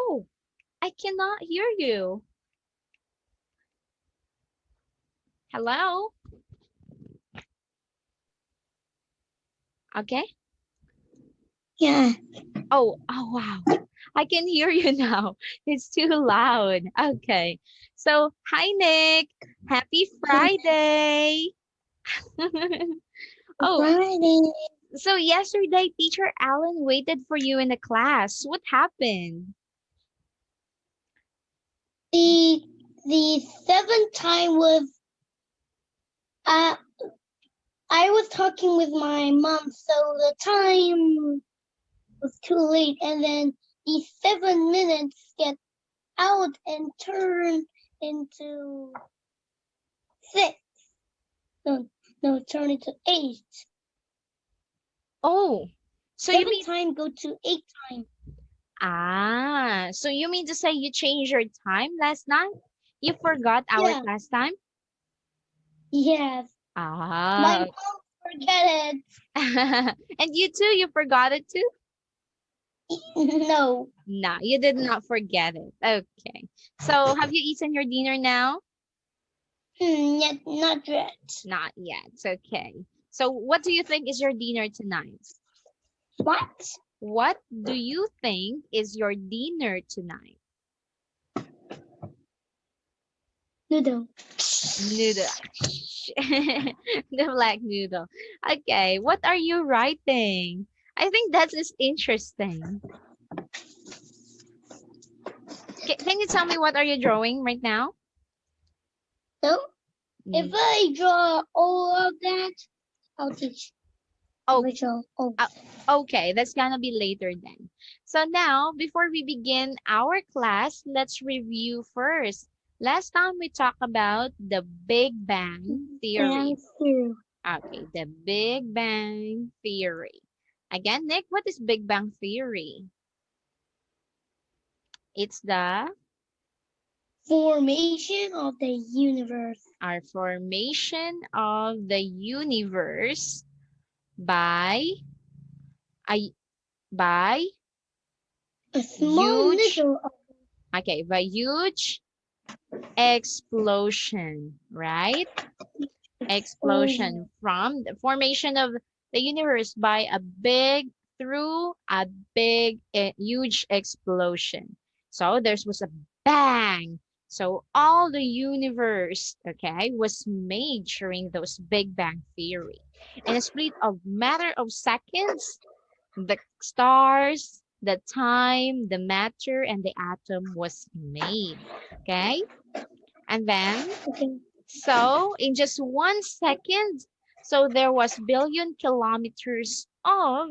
Oh, I cannot hear you. Hello? Okay. Yeah. Oh, wow. I can hear you now. It's too loud. Okay. So, hi, Nick. Happy Friday. Oh, Friday. so yesterday, Teacher Allen waited for you in the class. What happened? The the seventh time was uh I was talking with my mom, so the time was too late, and then the 7 minutes get out and turn into 6. No, no, turn into 8. Oh, so you 7 mean, time go to 8 time. so you mean to say you changed your time last night? You forgot our Yeah. class time? Yes. My Ah, mom forget and you too, you forgot it too? it. No. No, you did not forget it. Okay. So have you eaten your dinner now? Yet not yet. Not yet. Okay. So what do you think is your dinner tonight? What? What do you think is your dinner tonight? Noodle. Noodle. The black noodle. Okay. What are you writing? I think that is interesting. Can you tell me what are you drawing right now? So if Mm, I draw all of that, I'll teach. If oh, I draw all. uh, okay, that's gonna be later then. So now, before we begin our class, let's review first. Last time we talked about the Big Bang Theory. And two. Okay, the Big Bang Theory. Again, Nick, what is Big Bang Theory? It's the Formation of the universe. our formation of the universe by a by A small huge niggle of by huge explosion, right? explosion. Explosion from the formation of the universe by a big through a big huge explosion. So there was a bang. So all the universe, okay, was made during those Big Bang Theory. In a split of matter of seconds, the stars, the time, the matter, and the atom was made. Okay? And then Okay. so in just 1 second, so there was billion kilometers of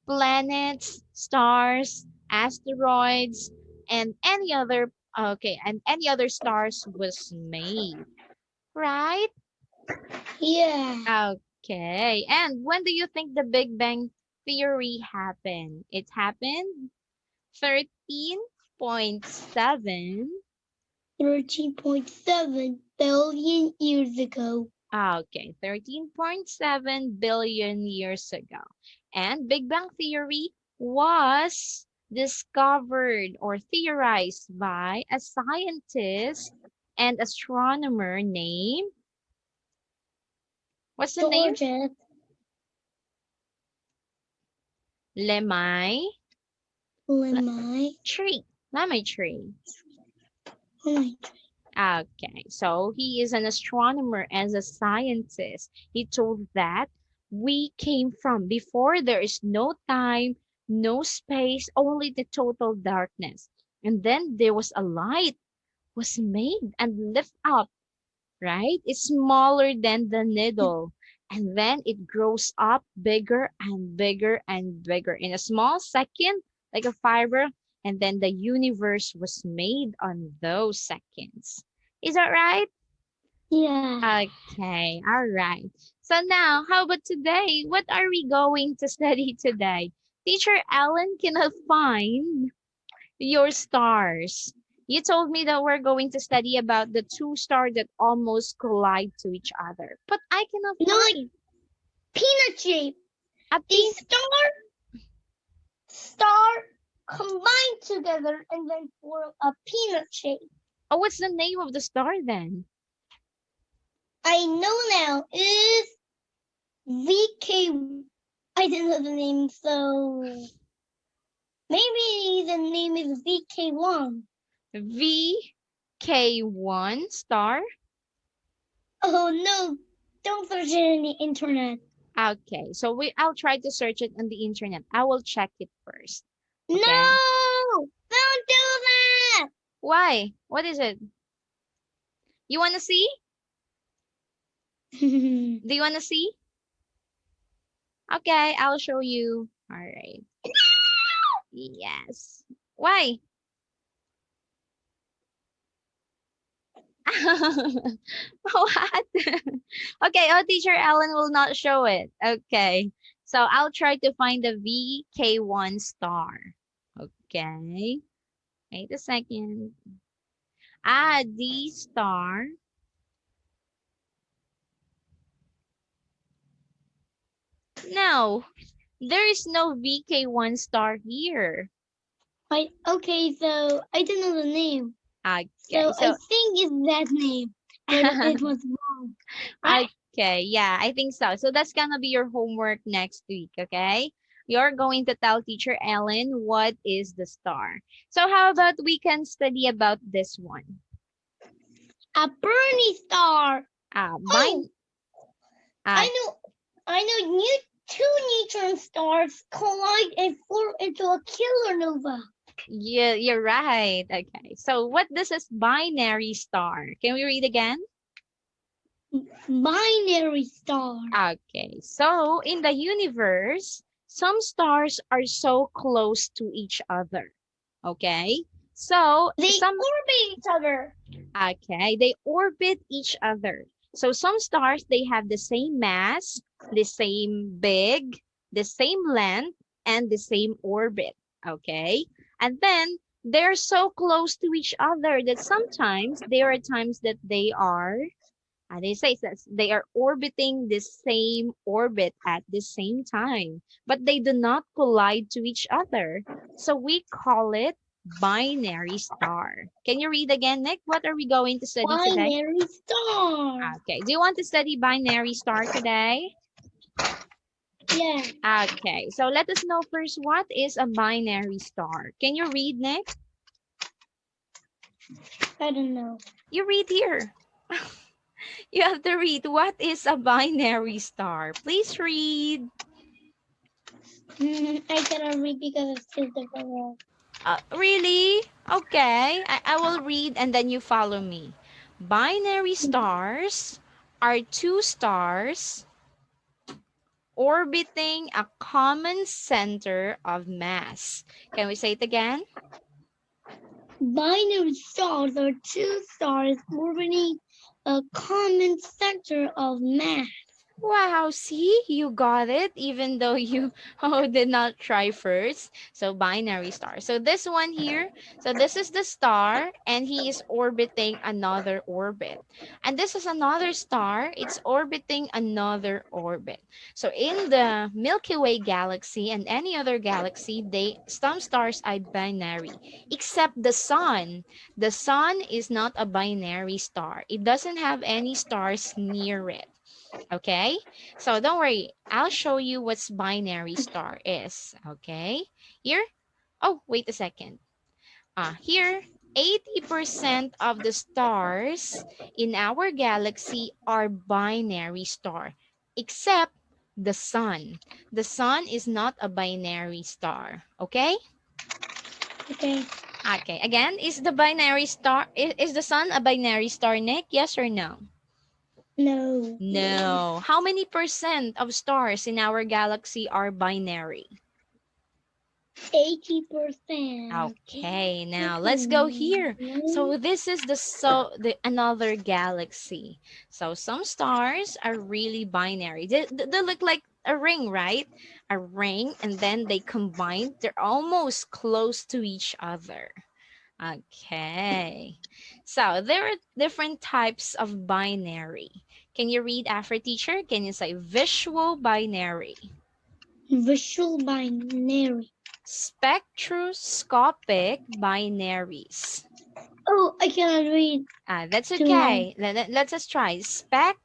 planets, stars, asteroids, and any other stars was made, right? Yeah. Okay. And when do you think the Big Bang Theory happened? It happened 13.7. 13.7 billion years ago. Okay, 13.7 billion years ago. And Big Bang Theory was discovered or theorized by a scientist and astronomer named, what's the name? Georgia. Lemay Lemai. Tree. Lemay Tree. Lemai. Okay, so he is an astronomer as a scientist. He told that we came from before there is no time, no space, only the total darkness. And then there was a light was made and lift up, right? It's smaller than the needle. And then it grows up bigger and bigger and bigger in a small second, like a fiber. And then the universe was made on those seconds. Is that right? Yeah. Okay, all right. So now, how about today? What are we going to study today? Teacher Ellen cannot find your stars. You told me that we're going to study about the two stars that almost collide to each other, but I cannot No, like find peanut shape. a The pin. star combine together and then form a peanut shape. Oh, what's the name of the star then? I know now. It is VK. I didn't know the name, so maybe the name is VK1. VK1 star? Oh no, don't search it in the internet. Okay, so I'll try to search it on the internet. I will check it first. No, Okay. don't do that. Why? What is it? You want to see? Do you want to see? Okay, I'll show you. All right. Yes. Why? What? Okay, oh, teacher Ellen will not show it. Okay. So I'll try to find the VK1 star. Okay. Wait a second. Ah, D star. No, there is no VK1 star here. Okay, so I didn't know the name. Okay, So I so think it's that name, but it was wrong. Right? okay, yeah, I think so. So that's gonna be your homework next week, okay? You're going to tell teacher Ellen what is the star. So how about we can study about this one? A Bernie star. By Oh, I know. Two neutron stars collide and form into a killer nova. yeah, you're right. Okay. So what this is binary star? Can we read again? Binary star. Okay. So in the universe, some stars are so close to each other. Okay. So They some orbit each other. okay, they orbit each other. So some stars they have the same mass, the same big, the same length, and the same orbit. Okay. And then they're so close to each other that sometimes there are times that they are they say that they are orbiting the same orbit at the same time, but they do not collide to each other. So we call it binary star. Can you read again, Nick? What are we going to study today? Binary star. Okay. Do you want to study binary star today? Yeah, Okay. So let us know first, what is a binary star? Can you read, Nick? I don't know. You read here. You have to read. What is a binary star? Please read. I cannot read because it's too difficult. Really? Okay. I will read and then you follow me. Binary stars are two stars orbiting a common center of mass. Can we say it again? Binary stars are two stars orbiting a common center of mass. Wow, see, you got it, even though you did not try first. So binary star. So this one here, so this is the star and he is orbiting another orbit. And this is another star, it's orbiting another orbit. So in the Milky Way galaxy and any other galaxy, some stars are binary, except the sun. The sun is not a binary star. It doesn't have any stars near it. Okay, so don't worry, I'll show you what's binary star is. Okay, here, oh wait a second, here 80% of the stars in our galaxy are binary star, except the sun. The sun is not a binary star. Okay. Okay. Okay, again, is the binary star, is the sun a binary star, Nick? Yes or no? No. No. How many percent of stars in our galaxy are binary? 80%. Okay, now let's go here. So this is the another galaxy. So some stars are really binary. They look like a ring, right? A ring, and then they combine. They're almost close to each other. Okay. So there are different types of binary. Can you read after teacher? Can you say visual binary? Visual binary. Spectroscopic binaries. Oh, I cannot read. That's Too long. okay. Let's just try. Spectro.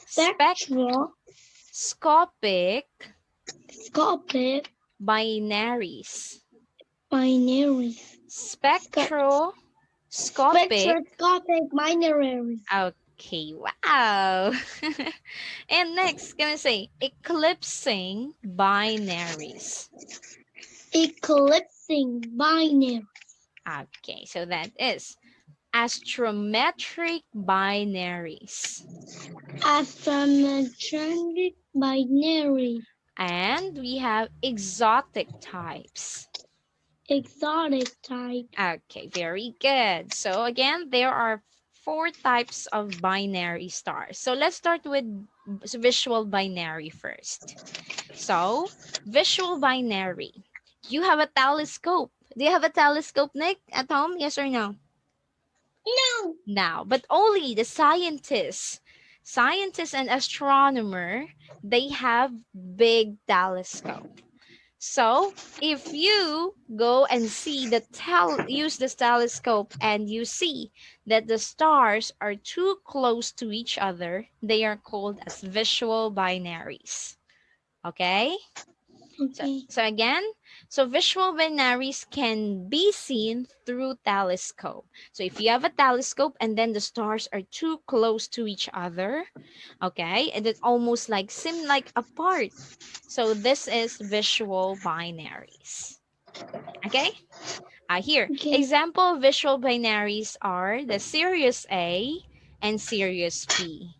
Spectroscopic Spectroscopic binaries. binaries. Spectroscopic. Spectroscopic binaries. Okay, wow. And next, gonna say eclipsing binaries. Eclipsing binary. Okay, so that is astrometric binaries. Astrometric binary. And we have exotic types. Exotic type. Okay, very good. So again, there are 4 types of binary stars. So let's start with visual binary first. So visual binary. You have a telescope. Do you have a telescope, Nick, at home? Yes or no? No. Now, but only the scientists and astronomer, they have big telescope. So if you go and see use this telescope and you see that the stars are too close to each other, they are called as visual binaries. Okay? Okay. So again, so visual binaries can be seen through telescope. So if you have a telescope and then the stars are too close to each other, okay, and it almost like seem like apart. So this is visual binaries. Okay? Here, Okay. example of visual binaries are the Sirius A and Sirius B.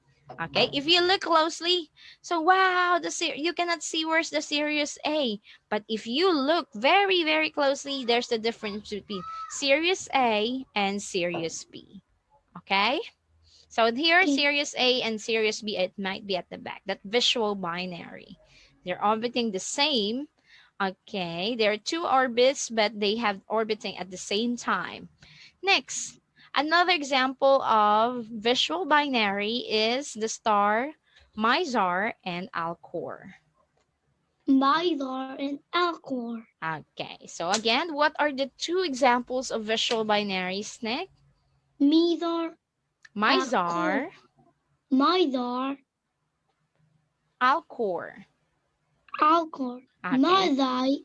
Okay, if you look closely, so wow, you cannot see where's the Sirius A. But if you look very, very closely, there's the difference between Sirius A and Sirius B. Okay? So here, Okay. Sirius A and Sirius B, it might be at the back. That visual binary. They're orbiting the same. Okay, there are 2 orbits, but they have orbiting at the same time. Next, another example of visual binary is the star Mizar and Alcor. Mizar and Alcor. Okay, so again, what are the 2 examples of visual binaries, Nick? Mizar. Alcor. Mizar, Mizar. Alcor. Alcor. Okay, Mizai.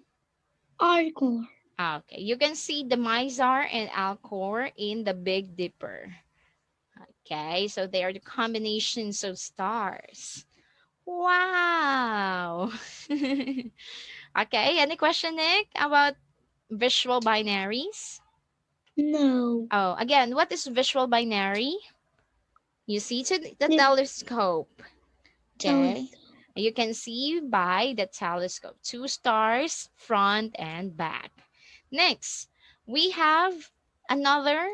Alcor. okay. You can see the Mizar and Alcor in the Big Dipper. Okay, so they are the combinations of stars. Wow. Okay, any question, Nick, about visual binaries? No. Oh, again, what is visual binary? You see to the The telescope. Okay. telescope. You can see by the telescope 2 stars, front and back. Next, we have another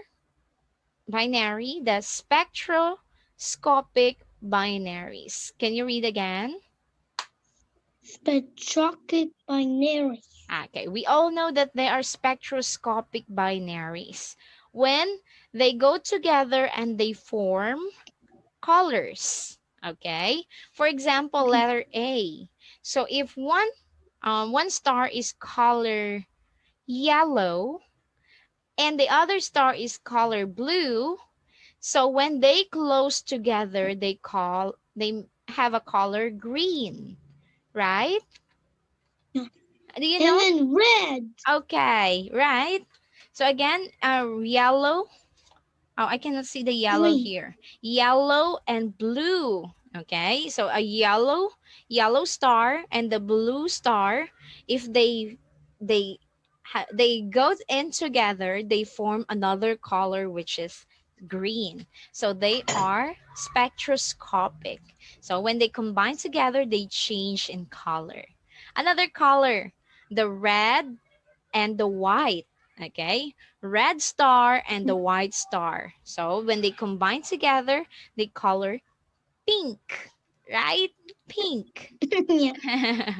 binary, the spectroscopic binaries. Can you read again? Spectroscopic binary. Okay, we all know that there are spectroscopic binaries. When they go together and they form colors. Okay, for example, Okay. letter A. So if one star is color yellow and the other star is color blue, so when they close together, they have a color green, right? Yeah. Do you And know? then red. Okay, right. So again, yellow. Oh, I cannot see the yellow Green. here. Yellow and blue. Okay, so a yellow star and the blue star, if they they go in together, they form another color which is green. So they are spectroscopic. So when they combine together, they change in color. Another color, the red and the white. Okay, red star and the white star. So when they combine together, they color pink, right? Pink. Yeah.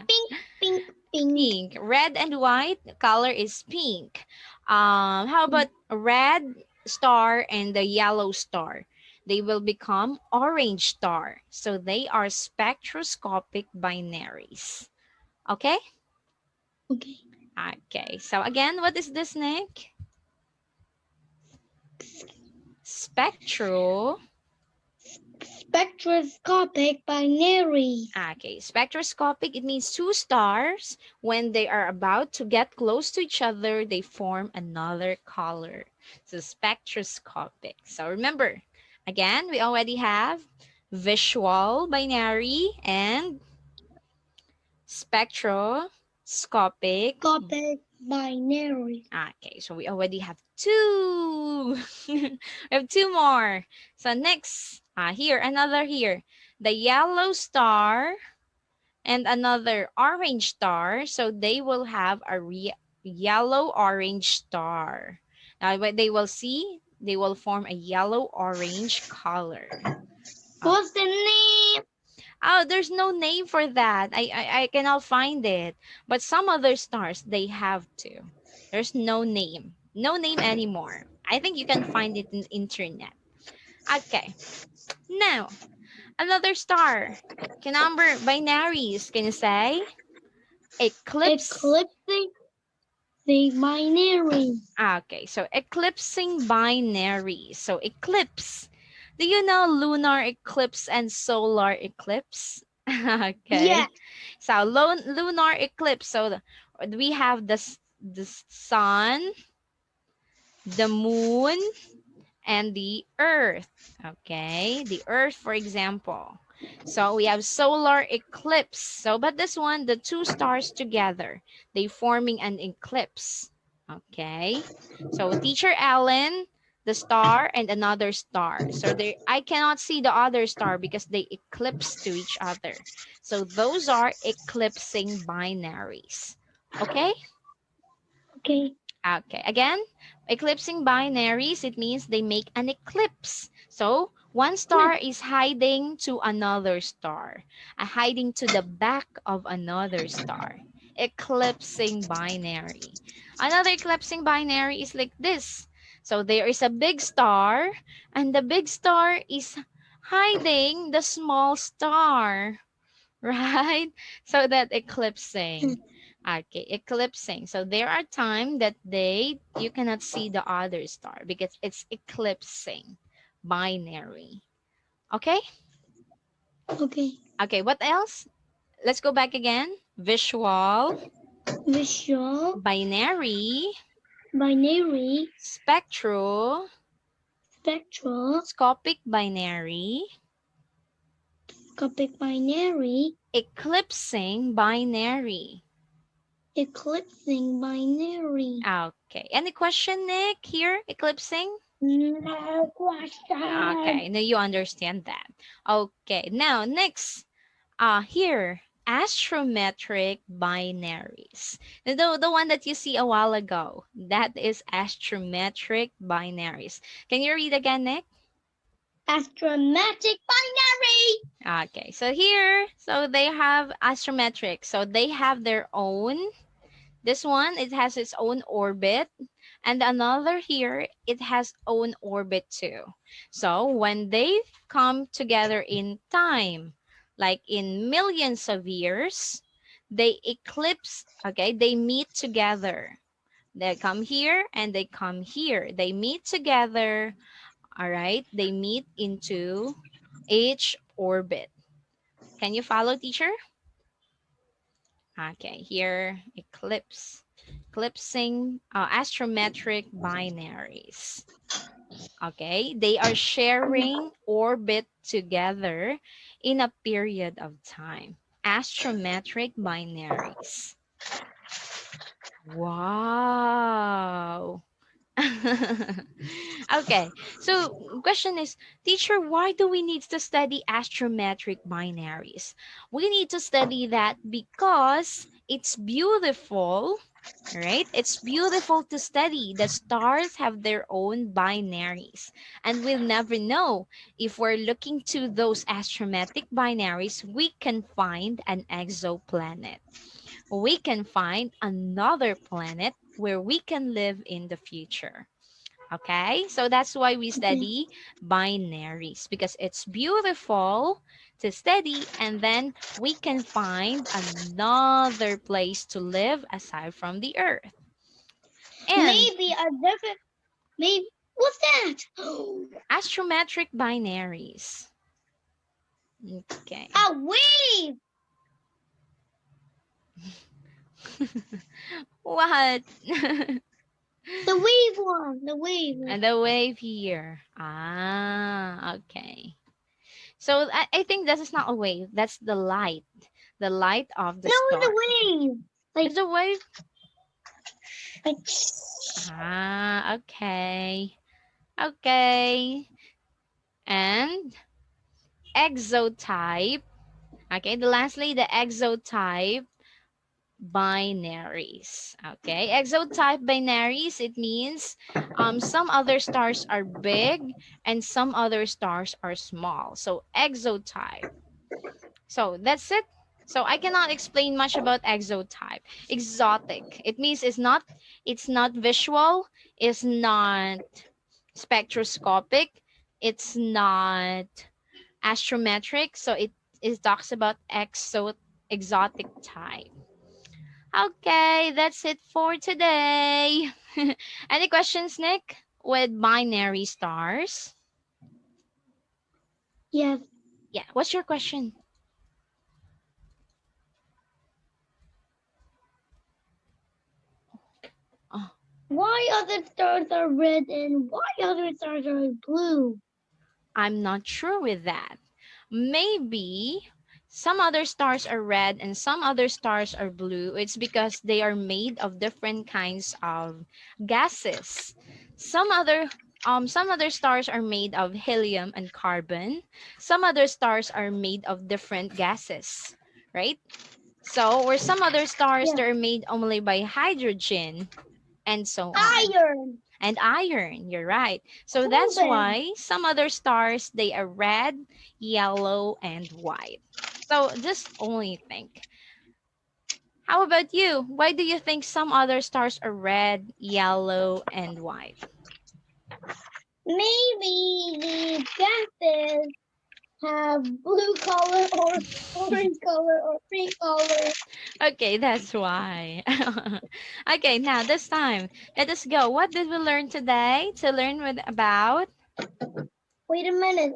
Pink, pink, pink. Pink. Red and white color is pink. How about red star and the yellow star? They will become orange star. So they are spectroscopic binaries. Okay? Okay. Okay. So again, what is this, Nick? Spectro. Spectroscopic binaries. Okay, spectroscopic, it means two stars. When they are about to get close to each other, they form another color. So spectroscopic. So remember, again, we already have visual binary and spectroscopic. Scopic binaries. Okay, so we already have two. We have two more. So next, here, another here. The yellow star and another orange star. So they will have a yellow-orange star. Now, what they will see, they will form a yellow-orange color. What's the name? Oh, there's no name for that. I cannot find it. But some other stars, they have to. There's no name. No name anymore. I think you can find it in internet. Okay. Now, another star. Okay, number binaries. Can you say? Eclipse. Eclipsing the binary. Okay, so eclipsing binary. So eclipse. Do you know lunar eclipse and solar eclipse? Okay. Yes. So lunar eclipse. So we have the sun, the moon, and the earth. Okay, the earth, for example. So we have solar eclipse. So, but this one, the two stars together, they forming an eclipse. Okay, so teacher Allen, the star and another star. So they, I cannot see the other star because they eclipse to each other. So those are eclipsing binaries. Okay. Okay. Okay, again, eclipsing binaries, it means they make an eclipse. So one star is hiding to another star, hiding to the back of another star. Eclipsing binary. Another eclipsing binary is like this. So there is a big star, and the big star is hiding the small star. Right? So that eclipsing. Okay, eclipsing. So there are times that you cannot see the other star because it's eclipsing binary. Okay? Okay. Okay, what else? Let's go back again. Visual, Visual binary, binary. spectroscopic Spectroscopic binary, binary. eclipsing binary. Eclipsing binary. Okay. Any question, Nick, here? Eclipsing? No question. Okay, now you understand that. Okay, now next, here, astrometric binaries. The one that you see a while ago, that is astrometric binaries. Can you read again, Nick? Astrometric binary. Okay, so here, so they have astrometric. So they have their own. This one, it has its own orbit. And another here, it has own orbit too. So when they come together in time, like in millions of years, they eclipse, okay? They meet together. They come here and they come here. They meet together, all right? They meet into each orbit. Can you follow, teacher? Okay, here, eclipsing astrometric binaries. Okay, they are sharing orbit together in a period of time. Astrometric binaries. Wow. Okay, so question is, teacher, why do we need to study astrometric binaries? We need to study that because it's beautiful, right? It's beautiful to study. The stars have their own binaries, and we'll never know if we're looking to those astrometric binaries, we can find an exoplanet. We can find another planet where we can live in the future. Okay, so that's why we Okay. study binaries, because it's beautiful to study, and then we can find another place to live aside from the earth. And Maybe a different. Maybe what's that? astrometric binaries. Okay. A wave. What? The wave one. The wave. And the wave here. Ah, okay. So I think this is not a wave. That's the light. The light of the No, star. the wave. Like It's a wave. like. Ah, okay. Okay. And exotype. Okay, the lastly, the exotype binaries. Okay, exotype binaries, it means some other stars are big and some other stars are small. So exotype. So that's it. So I cannot explain much about exotype. Exotic. It means it's not visual, it's not spectroscopic, it's not astrometric. So it talks about exotic type. Okay, that's it for today. Any questions, Nick? With binary stars? Yes. Yeah, what's your question? Oh, Why other stars are red and why other stars are blue? I'm not sure with that. Maybe some other stars are red and some other stars are blue. It's because they are made of different kinds of gases. Some other stars are made of helium and carbon. Some other stars are made of different gases, right? So, or some other stars Yes. that are made only by hydrogen and so on. Iron. And iron, you're right. So that's Carbon. why some other stars, they are red, yellow, and white. So just only think. How about you? Why do you think some other stars are red, yellow, and white? Maybe the gases have blue color or orange color or pink color. Okay, that's why. Okay, now this time, let us go. What did we learn today? To learn about? Wait a minute.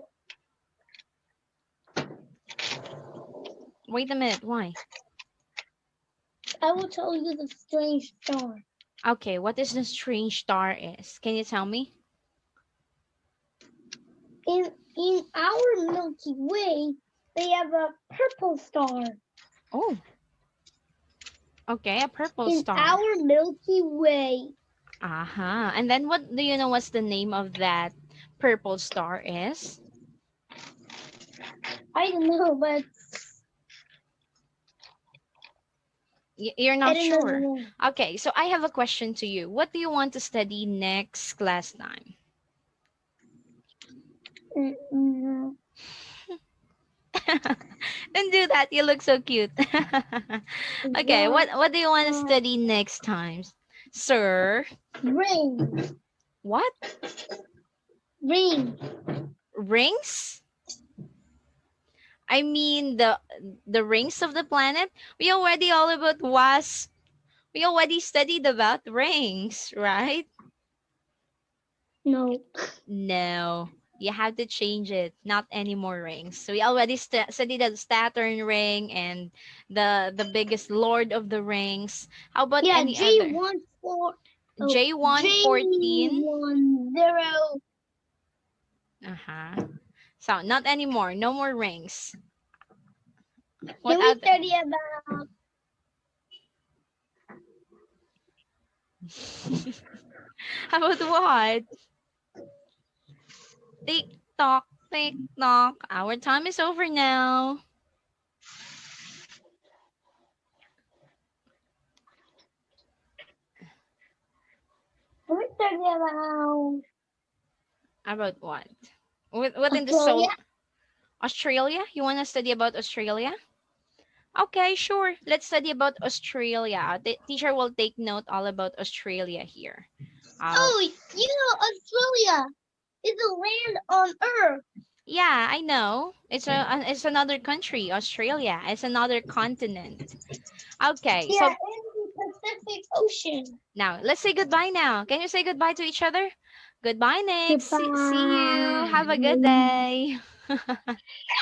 Wait a minute, why? I will tell you the strange star. Okay, what is the strange star is? Can you tell me? In our Milky Way, they have a purple star. Oh, okay, a purple In star. our Milky Way. Uh-huh. And then what do you know what's the name of that purple star is? I don't know, but You're I not don't know the sure. name. Okay, so I have a question to you. What do you want to study next class time? Mm. Don't do that. You look so cute. Okay, The what do you want to uh, study next time? Sir, ring. what? Ring. Rings? I mean the rings of the planet. We already all about was we already studied about rings, right? No. No, you have to change it. Not any more rings. So we already studied the Saturn ring and the biggest Lord of the Rings. How about Yeah, any other? J114. J10. Uh-huh. So not anymore. No more rings. What Can we other? study about How about what? Tick tock, tick tock. Our time is over now. can we study about About what? What in the Australia? soul? Australia? You want to study about Australia? Okay, sure. Let's study about Australia. The teacher will take note all about Australia here. Oh, Oh, you know, Australia is a land on Earth. yeah, I know. It's another country. Australia. It's another continent. Okay, Yeah, so in the Pacific Ocean. now let's say goodbye now. Can you say goodbye to each other? Goodbye, Nick. See you. Have a good Goodbye. day.